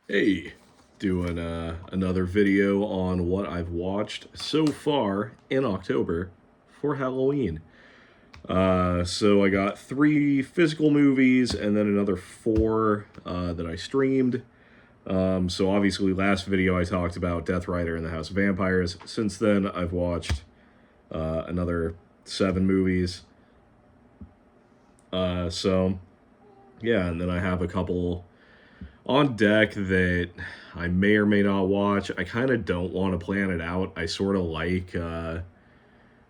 Hey, doing another video on what I've watched so far in October for Halloween. So I got 3 physical movies and then another 4 that I streamed. So obviously, last video I talked about Death Rider and the House of Vampires. Since then, I've watched another 7 movies. So yeah, and then I have a couple on deck that I may or may not watch. I kind of don't want to plan it out. I sort of like, you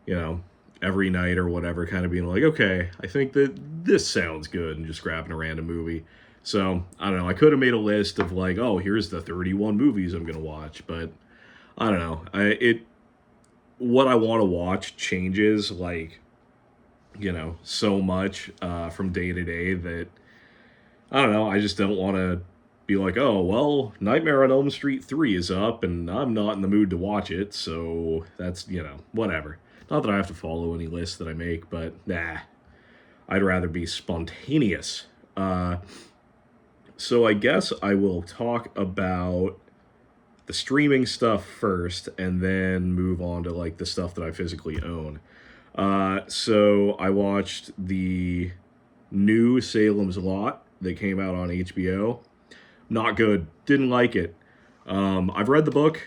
know, every night or whatever, kind of being like, okay, I think that this sounds good, and just grabbing a random movie. So I don't know. I could have made a list of like, oh, here's the 31 movies I'm gonna watch, but I don't know. What I want to watch changes like so much from day to day that I don't know. I just don't want to be like, oh, well, Nightmare on Elm Street 3 is up and I'm not in the mood to watch it, so that's, whatever. Not that I have to follow any list that I make, but nah, I'd rather be spontaneous. Uh, so I guess I will talk about the streaming stuff first and then move on to like the stuff that I physically own. So I watched the new Salem's Lot that came out on HBO. Not good. Didn't like it. I've read the book,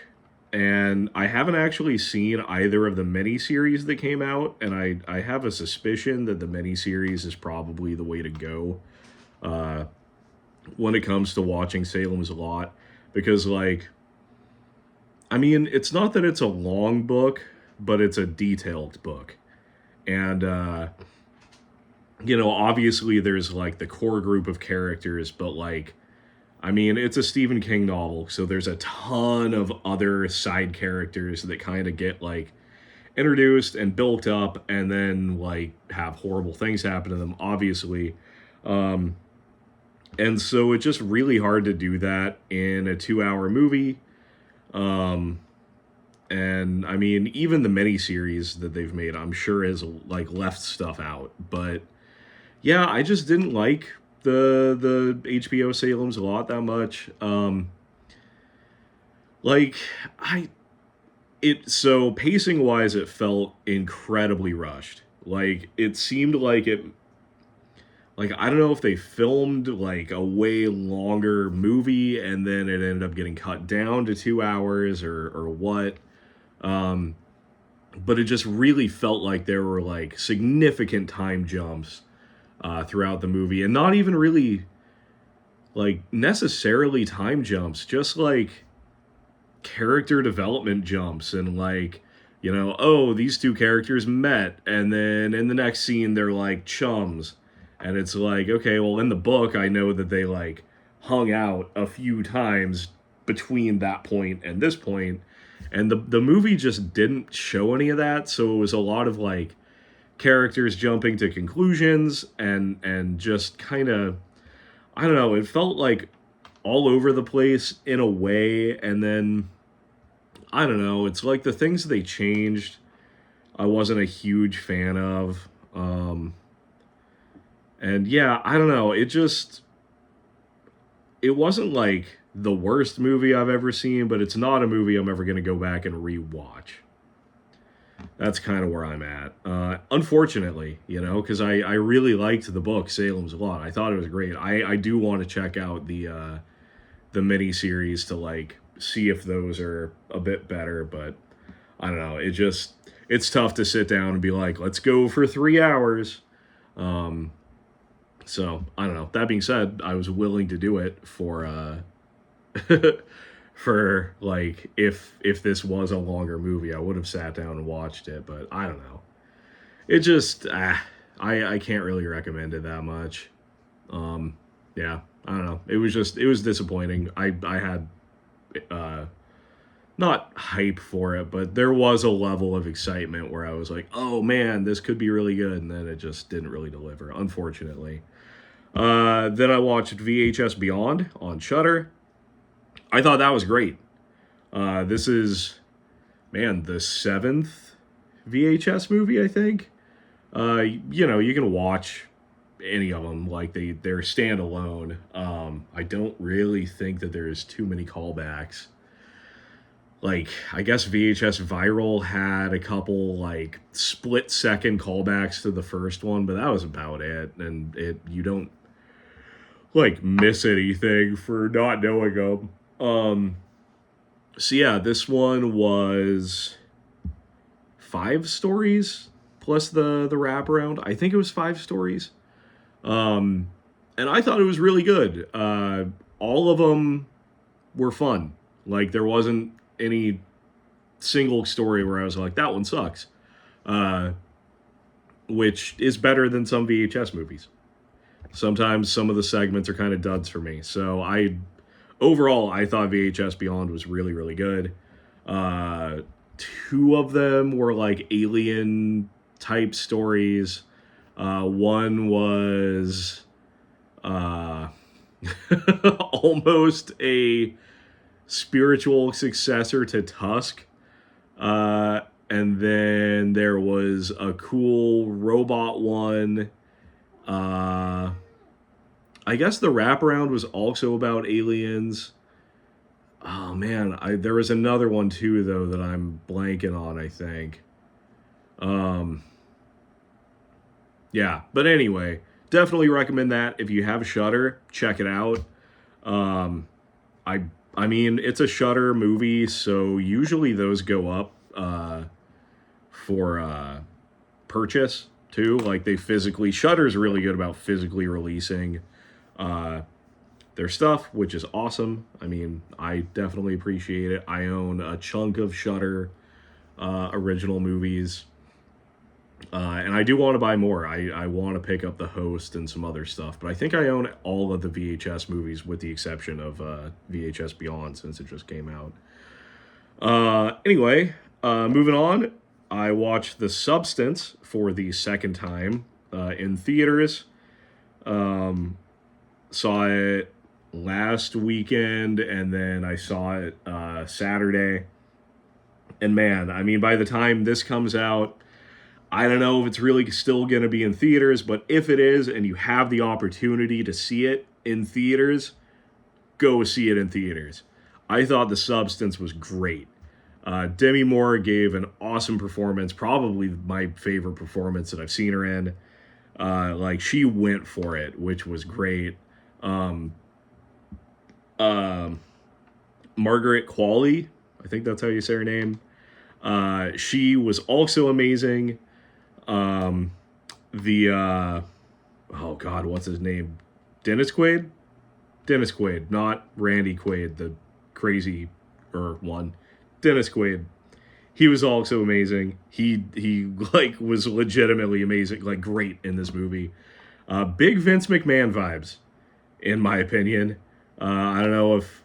and I haven't actually seen either of the miniseries that came out, and I have a suspicion that the miniseries is probably the way to go uh, when it comes to watching Salem's Lot. Because, like, I mean, it's not that it's a long book, but it's a detailed book. And, obviously there's, like, the core group of characters, but, like, I mean, it's a Stephen King novel, so there's a ton of other side characters that kind of get like introduced and built up and then like have horrible things happen to them, obviously. Um, and so it's just really hard to do that in a 2 hour movie. Um, and I mean, even the miniseries that they've made, I'm sure has like left stuff out. But yeah, I just didn't like the HBO Salem's a lot that much. Like I it so pacing wise, it felt incredibly rushed. Like it seemed like I don't know if they filmed like a way longer movie and then it ended up getting cut down to 2 hours or what. Um, but it just really felt like there were like significant time jumps throughout the movie, and not even really like necessarily time jumps, just like character development jumps and like oh, these two characters met and then in the next scene they're like chums, and it's like, okay, well, in the book I know that they like hung out a few times between that point and this point, and the movie just didn't show any of that, so it was a lot of like characters jumping to conclusions and just kind of, I don't know, it felt like all over the place in a way. And then I don't know, it's like the things they changed I wasn't a huge fan of. And yeah, I don't know, it wasn't like the worst movie I've ever seen, but it's not a movie I'm ever going to go back and rewatch. That's kind of where I'm at. Unfortunately, because I really liked the book Salem's Lot. I thought it was great. I do want to check out the mini series to like see if those are a bit better, but I don't know. It's tough to sit down and be like, let's go for 3 hours. Um, so I don't know. That being said, I was willing to do it for for like if this was a longer movie, I would have sat down and watched it. But I don't know. It just I can't really recommend it that much. Um, yeah, I don't know. It was disappointing. I had uh not hype for it, but there was a level of excitement where I was like, oh man, this could be really good, and then it just didn't really deliver, unfortunately. Then I watched VHS Beyond on Shudder. I thought that was great. This is, man, the 7th VHS movie, I think. You can watch any of them. Like they're standalone. I don't really think that there's too many callbacks. Like I guess VHS Viral had a couple like split second callbacks to the first one, but that was about it. And it you don't like miss anything for not knowing them. So yeah, this one was 5 stories plus the wraparound. I think it was 5 stories. Um, and I thought it was really good. All of them were fun. Like there wasn't any single story where I was like, that one sucks. Uh, which is better than some VHS movies. Sometimes some of the segments are kind of duds for me. So overall, I thought VHS Beyond was really, really good. Uh, 2 of them were like alien type stories. One was uh, almost a spiritual successor to Tusk. And then there was a cool robot one. I guess the wraparound was also about aliens. Oh man, there was another one too though that I'm blanking on, I think. Um yeah, but anyway, definitely recommend that if you have Shudder, check it out. Um I I mean, it's a Shudder movie, so usually those go up for purchase too. Like they physically Shudder's really good about physically releasing uh their stuff, which is awesome. I mean, I definitely appreciate it. I own a chunk of Shudder original movies. And I do want to buy more. I want to pick up The Host and some other stuff. But I think I own all of the VHS movies with the exception of VHS Beyond since it just came out. Anyway, moving on. I watched The Substance for the second time in theaters. Saw it last weekend and then I saw it Saturday. And man, I mean, by the time this comes out, I don't know if it's really still going to be in theaters, but if it is and you have the opportunity to see it in theaters, go see it in theaters. I thought The Substance was great. Demi Moore gave an awesome performance, probably my favorite performance that I've seen her in. Like she went for it, which was great. Margaret Qualley, I think that's how you say her name. She was also amazing. The oh god, what's his name? Dennis Quaid? Dennis Quaid, not Randy Quaid, the crazy one. Dennis Quaid. He was also amazing. He like was legitimately amazing, like great in this movie. Big Vince McMahon vibes, in my opinion. I don't know if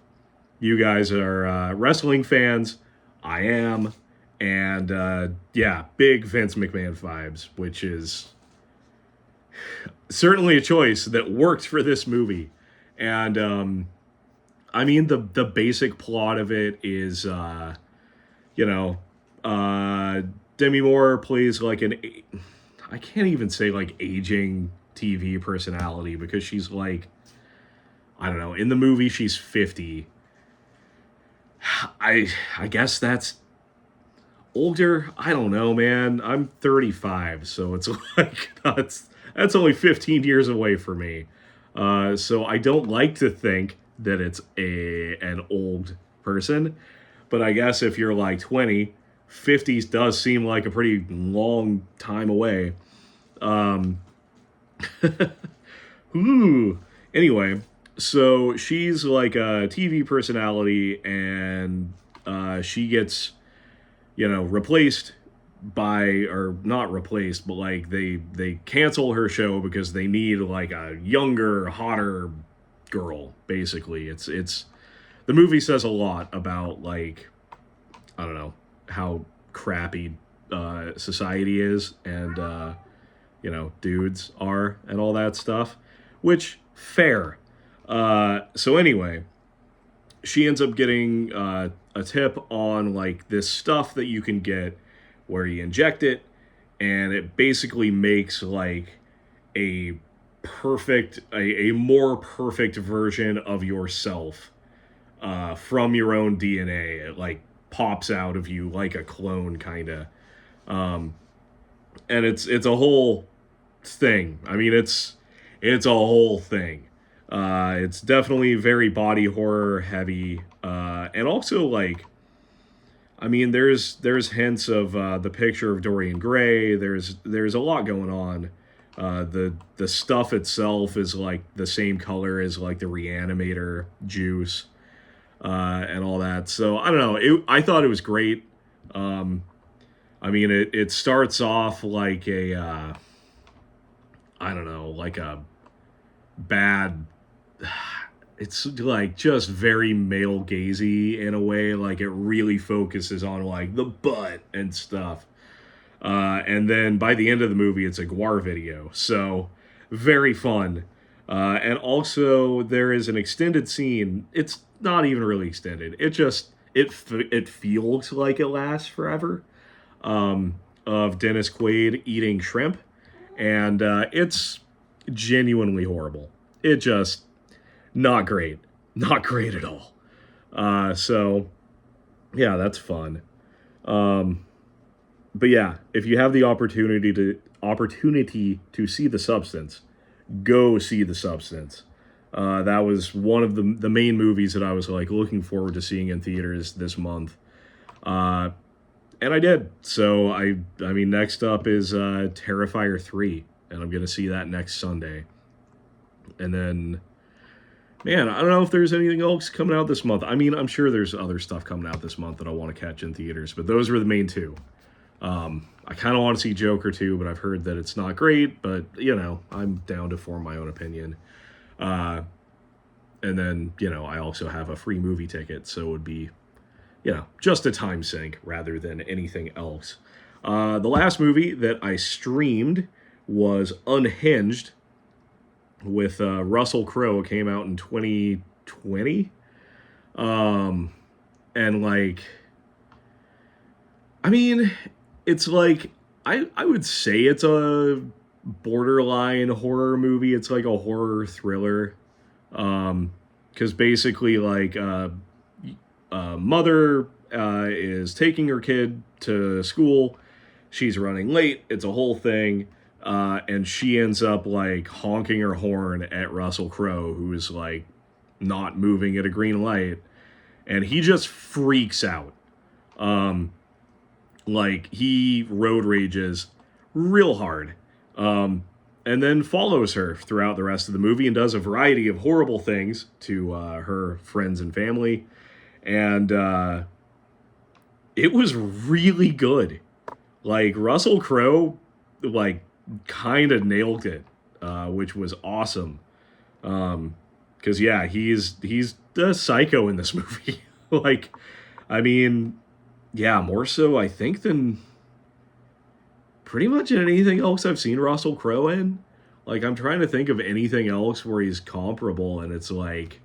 you guys are wrestling fans. I am. And yeah, big Vince McMahon vibes, which is certainly a choice that worked for this movie. And I mean, the basic plot of it is, you know, Demi Moore plays like I can't even say like aging TV personality because she's like, I don't know, in the movie she's 50. I guess that's older. I don't know, man. I'm 35, so it's like that's only 15 years away for me. So I don't like to think that it's an old person, but I guess if you're like 20, 50s does seem like a pretty long time away. Ooh. Anyway, so she's like a TV personality, and she gets, replaced by, or not replaced, but like they cancel her show because they need like a younger, hotter girl. Basically, it's the movie says a lot about like, I don't know, how crappy society is, and dudes are and all that stuff, which fair. So anyway, she ends up getting a tip on like this stuff that you can get where you inject it, and it basically makes like a a more perfect version of yourself from your own DNA. It like pops out of you like a clone, kind of. Um, and it's a whole thing. I mean, it's a whole thing. It's definitely very body horror heavy, and also like, I mean, there's hints of the picture of Dorian Gray. There's a lot going on. The stuff itself is like the same color as like the Reanimator juice, and all that. So I don't know. I thought it was great. Um, I mean, it starts off like a I don't know, like a bad. It's like just very male gazy in a way. Like it really focuses on like the butt and stuff. And then by the end of the movie, it's a Guar video. So very fun. And also there is an extended scene. It's not even really extended. It feels like it lasts forever. Of Dennis Quaid eating shrimp, and it's genuinely horrible. It just not great, not great at all. So yeah, that's fun. Um, but yeah, if you have the opportunity to see The Substance, go see The Substance. That was one of the main movies that I was like looking forward to seeing in theaters this month. Uh, and I did. So I mean, next up is Terrifier 3, and I'm gonna see that next Sunday. And then, man, I don't know if there's anything else coming out this month. I mean, I'm sure there's other stuff coming out this month that I want to catch in theaters, but those were the main two. I kind of want to see Joker 2, but I've heard that it's not great, but, you know, I'm down to form my own opinion. Uh, and then, you know, I also have a free movie ticket, so it would be, you know, just a time sink rather than anything else. The last movie that I streamed was Unhinged with Russell Crowe. It came out in 2020. And like, I mean, it's like, I would say it's a borderline horror movie. It's like a horror thriller. Because basically, like, mother is taking her kid to school. She's running late. It's a whole thing. And she ends up like honking her horn at Russell Crowe, who is like not moving at a green light. And he just freaks out. Like he road rages real hard. And then follows her throughout the rest of the movie and does a variety of horrible things to her friends and family. And it was really good. Like Russell Crowe, like kind of nailed it, which was awesome. Because yeah, he's the psycho in this movie. Like, I mean, yeah, more so I think than pretty much anything else I've seen Russell Crowe in. Like, I'm trying to think of anything else where he's comparable, and it's like,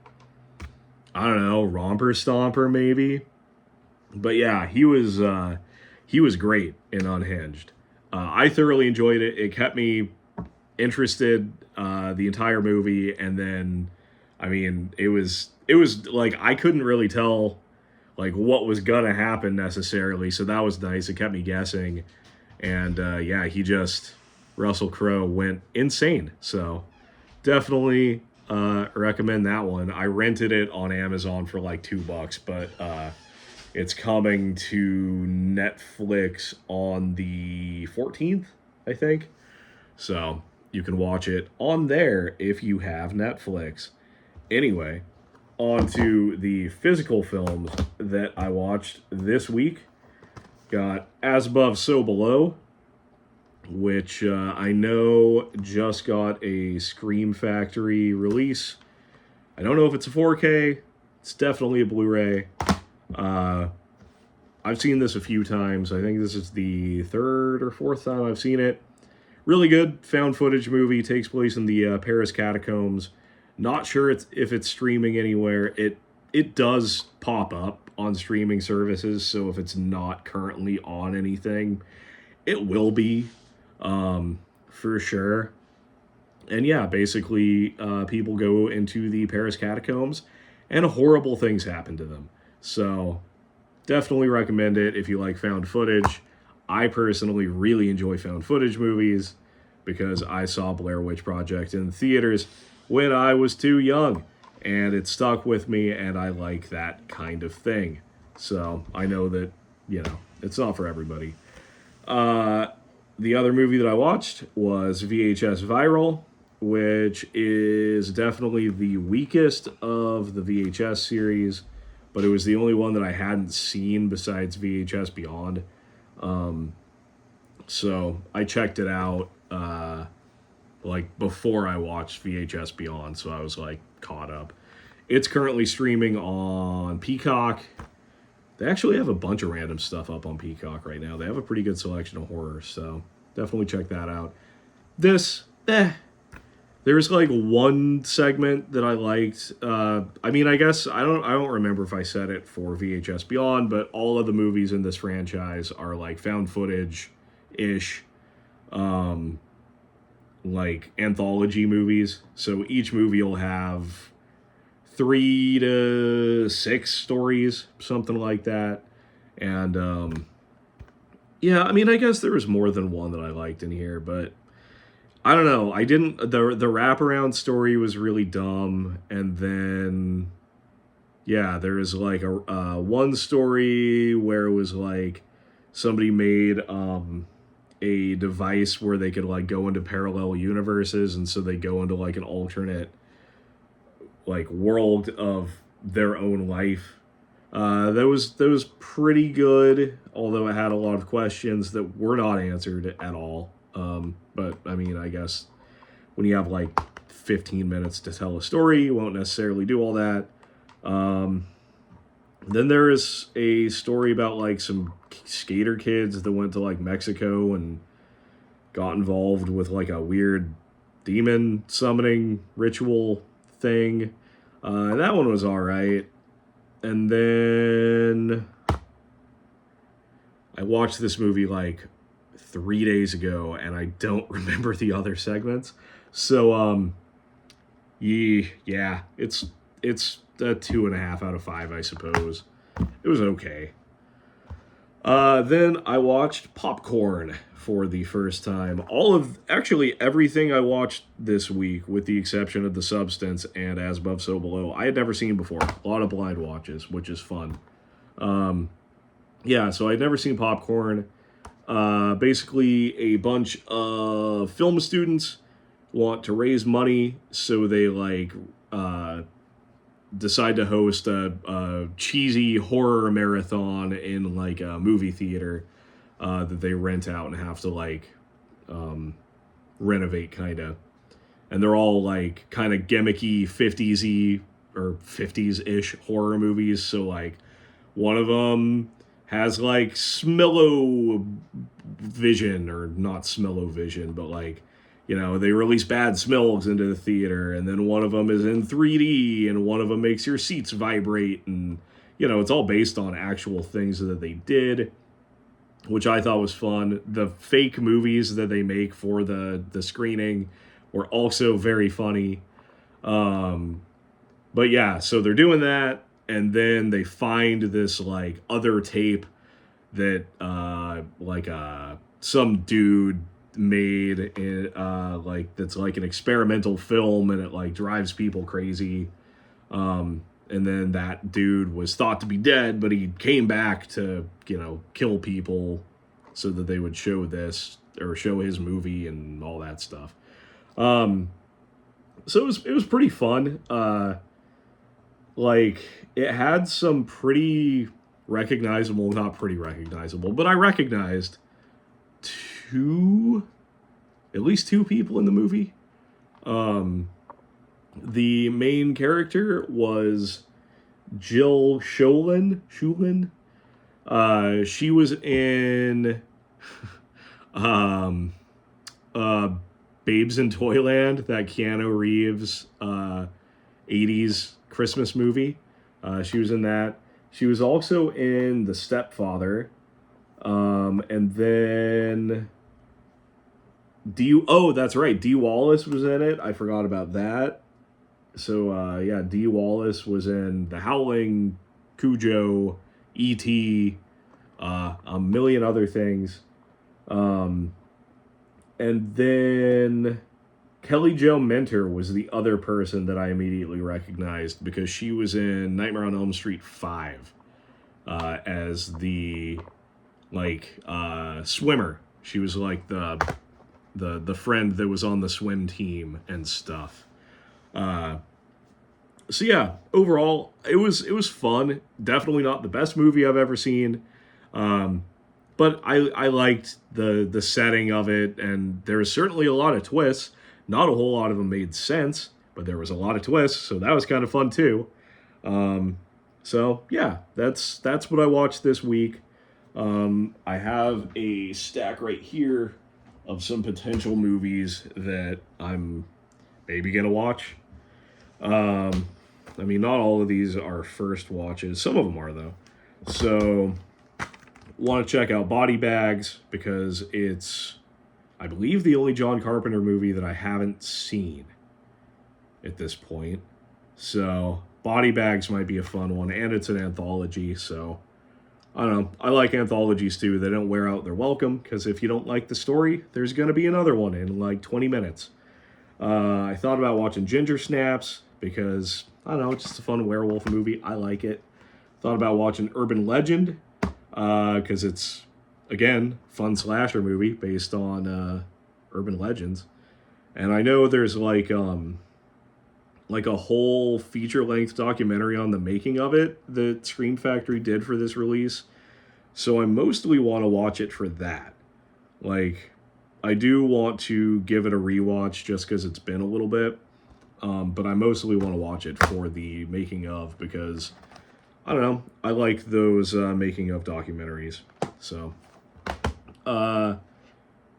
I don't know, Romper Stomper maybe. But yeah, he was great in Unhinged. I thoroughly enjoyed it. It kept me interested the entire movie, and then, I mean, it was like I couldn't really tell like what was gonna happen necessarily, so that was nice. It kept me guessing, and yeah, Russell Crowe went insane. So definitely recommend that one. I rented it on Amazon for like $2, but it's coming to Netflix on the 14th, I think. So you can watch it on there if you have Netflix. Anyway, on to the physical films that I watched this week. Got As Above, So Below, which I know just got a Scream Factory release. I don't know if it's a 4K. It's definitely a Blu-ray. I've seen this a few times. I think this is the third or fourth time I've seen it. Really good found footage movie. Takes place in the Paris catacombs. Not sure if it's streaming anywhere. It does pop up on streaming services, so if it's not currently on anything, it will be, for sure. And yeah, basically, people go into the Paris catacombs and horrible things happen to them. So definitely recommend it if you like found footage. I personally really enjoy found footage movies because I saw Blair Witch Project in the theaters when I was too young, and it stuck with me, and I like that kind of thing. So I know that, it's not for everybody. Uh, the other movie that I watched was VHS Viral, which is definitely the weakest of the VHS series, but it was the only one that I hadn't seen besides VHS Beyond. So I checked it out like before I watched VHS Beyond, so I was like caught up. It's currently streaming on Peacock. They actually have a bunch of random stuff up on Peacock right now. They have a pretty good selection of horror, so definitely check that out. This, there's like one segment that I liked. I mean, I guess I don't remember if I said it for VHS Beyond, but all of the movies in this franchise are like found footage ish, like anthology movies. So each movie will have 3 to 6 stories, something like that. And yeah, I mean, I guess there was more than one that I liked in here, but I don't know. I didn't. The wraparound story was really dumb, and then yeah, there was like a one story where it was like somebody made a device where they could like go into parallel universes, and so they go into like an alternate like world of their own life. That was pretty good, although it had a lot of questions that were not answered at all. But I mean, I guess when you have like 15 minutes to tell a story, you won't necessarily do all that. Then there is a story about like some skater kids that went to like Mexico and got involved with like a weird demon summoning ritual thing. That one was all right. And then I watched this movie like 3 days ago, and I don't remember the other segments. So yeah, it's a 2.5 out of 5, I suppose. It was okay. Then I watched Popcorn for the first time. Actually everything I watched this week, with the exception of The Substance and As Above, So Below, I had never seen before. A lot of blind watches, which is fun. Yeah, so I'd never seen Popcorn. Basically, a bunch of film students want to raise money, so they like decide to host a cheesy horror marathon in like a movie theater that they rent out and have to like renovate, kind of. And they're all like kind of gimmicky 50s-y or 50s-ish horror movies. So like one of them has like smell-o vision, or not smell-o-vision, but like, they release bad smells into the theater, and then one of them is in 3D, and one of them makes your seats vibrate, and it's all based on actual things that they did, which I thought was fun. The fake movies that they make for the screening were also very funny. But yeah, so they're doing that, and then they find this like other tape that some dude made it, like that's like an experimental film, and it like drives people crazy. And then that dude was thought to be dead, but he came back to kill people so that they would show this, or show his movie and all that stuff. So it was pretty fun. Like it had some pretty recognizable, not pretty recognizable, but I recognized at least two people in the movie. The main character was Jill Sholin. She was in Babes in Toyland, that Keanu Reeves 80s Christmas movie. She was in that. She was also in The Stepfather. And then Oh, that's right. Dee Wallace was in it. I forgot about that. So yeah, Dee Wallace was in The Howling, Cujo, E.T., a million other things. Um, and then Kelly Jo Minter was the other person that I immediately recognized because she was in Nightmare on Elm Street 5 as the swimmer. She was like the friend that was on the swim team and stuff. So yeah, overall it was fun. Definitely not the best movie I've ever seen. Um, but I liked the setting of it, and there was certainly a lot of twists. Not a whole lot of them made sense, but there was a lot of twists, so that was kind of fun too. Um, so yeah, that's what I watched this week. I have a stack right here of some potential movies that I'm maybe gonna watch. Um, I mean, not all of these are first watches. Some of them are though. So want to check out Body Bags because it's, I believe, the only John Carpenter movie that I haven't seen at this point. So Body Bags might be a fun one, and it's an anthology. So I don't know. I like anthologies too. They don't wear out their welcome because if you don't like the story, there's going to be another one in like 20 minutes. I thought about watching Ginger Snaps because, I don't know, it's just a fun werewolf movie. I like it. Thought about watching Urban Legend because it's, again, fun slasher movie based on urban legends. And I know there's like a whole feature-length documentary on the making of it that Scream Factory did for this release. So I mostly want to watch it for that. Like, I do want to give it a rewatch just because it's been a little bit. But I mostly want to watch it for the making of because, I don't know, I like those making of documentaries. So,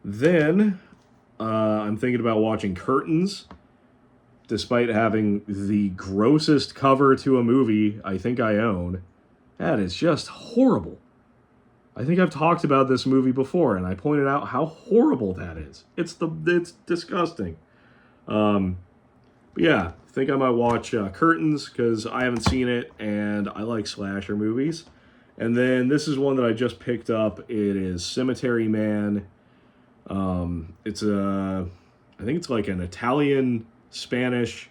then I'm thinking about watching Curtains, despite having the grossest cover to a movie I think I own. That is just horrible. I think I've talked about this movie before, and I pointed out how horrible that is. It's disgusting. But yeah, I think I might watch Curtains because I haven't seen it, and I like slasher movies. And then this is one that I just picked up. It is Cemetery Man. It's I think it's like an Italian, Spanish,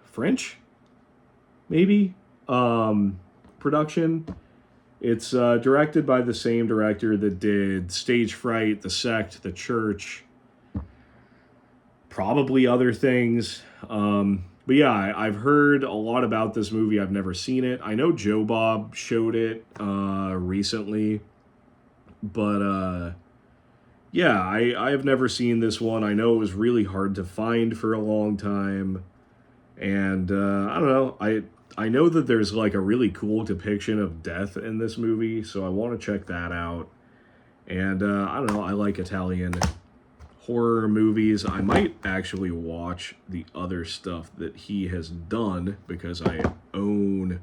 French, maybe, production. It's directed by the same director that did Stage Fright, The Sect, The Church, probably other things. But yeah, I've heard a lot about this movie. I've never seen it. I know Joe Bob showed it recently, but yeah, I've never seen this one. I know it was really hard to find for a long time, and I don't know. I know that there's like a really cool depiction of death in this movie, so I want to check that out. And I don't know. I like Italian horror movies. I might actually watch the other stuff that he has done because I own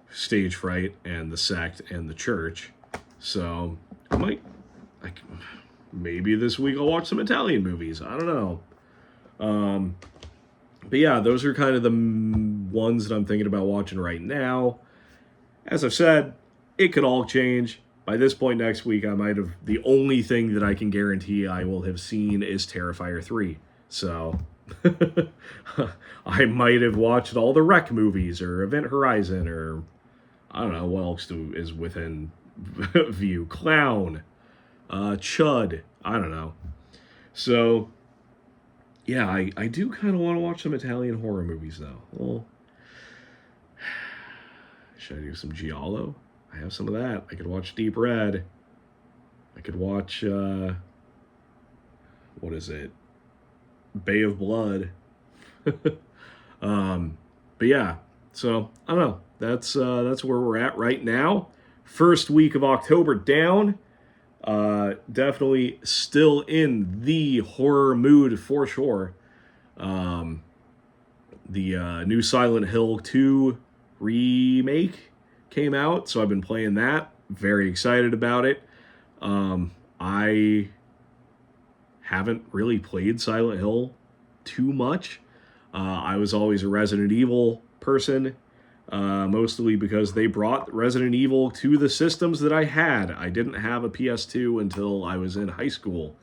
Stage Fright and The Sect and The Church. So maybe this week I'll watch some Italian movies. I don't know. But yeah, those are kind of the ones that I'm thinking about watching right now. As I've said, it could all change. By this point next week, I might have... The only thing that I can guarantee I will have seen is Terrifier 3. So, I might have watched all the Wreck movies, or Event Horizon, or... I don't know, what else is within view? Clown. Chud. I don't know. So, yeah, I do kind of want to watch some Italian horror movies, though. Well, should I do some Giallo? I have some of that. I could watch Deep Red. I could watch, what is it? Bay of Blood. But yeah, so, I don't know. That's where we're at right now. First week of October down. Definitely still in the horror mood for sure. The new Silent Hill 2 remake came out, so I've been playing that. Very excited about it. I haven't really played Silent Hill too much. I was always a Resident Evil person, mostly because they brought Resident Evil to the systems that I had. I didn't have a PS2 until I was in high school.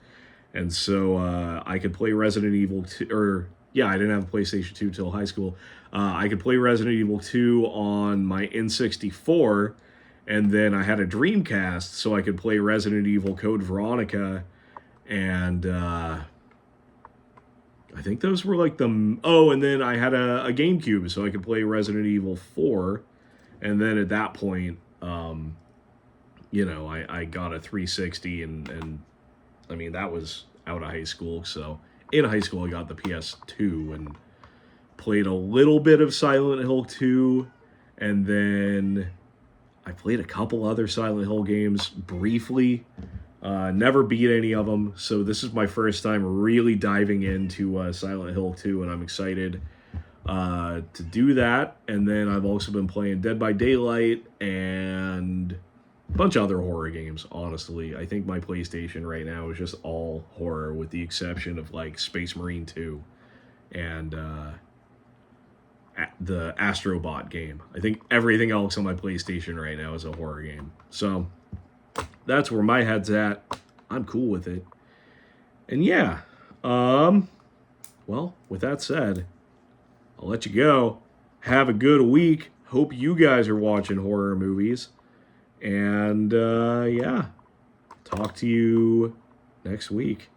And so I could play Resident Evil 2, or yeah, I didn't have a PlayStation 2 till high school. I could play Resident Evil 2 on my N64, and then I had a Dreamcast, so I could play Resident Evil Code Veronica, and I think those were like the... Oh, and then I had a GameCube, so I could play Resident Evil 4, and then at that point, I got a 360, and I mean, that was out of high school, so in high school I got the PS2 and played a little bit of Silent Hill 2, and then I played a couple other Silent Hill games briefly. Never beat any of them, so this is my first time really diving into Silent Hill 2, and I'm excited to do that. And then I've also been playing Dead by Daylight and a bunch of other horror games, honestly. I think my PlayStation right now is just all horror, with the exception of like Space Marine 2 and the Astrobot game. I think everything else on my PlayStation right now is a horror game. So that's where my head's at. I'm cool with it. And yeah, well, with that said, I'll let you go. Have a good week. Hope you guys are watching horror movies. And yeah, talk to you next week.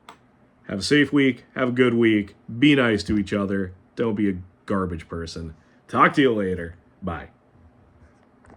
Have a safe week. Have a good week. Be nice to each other. Don't be a garbage person. Talk to you later. Bye.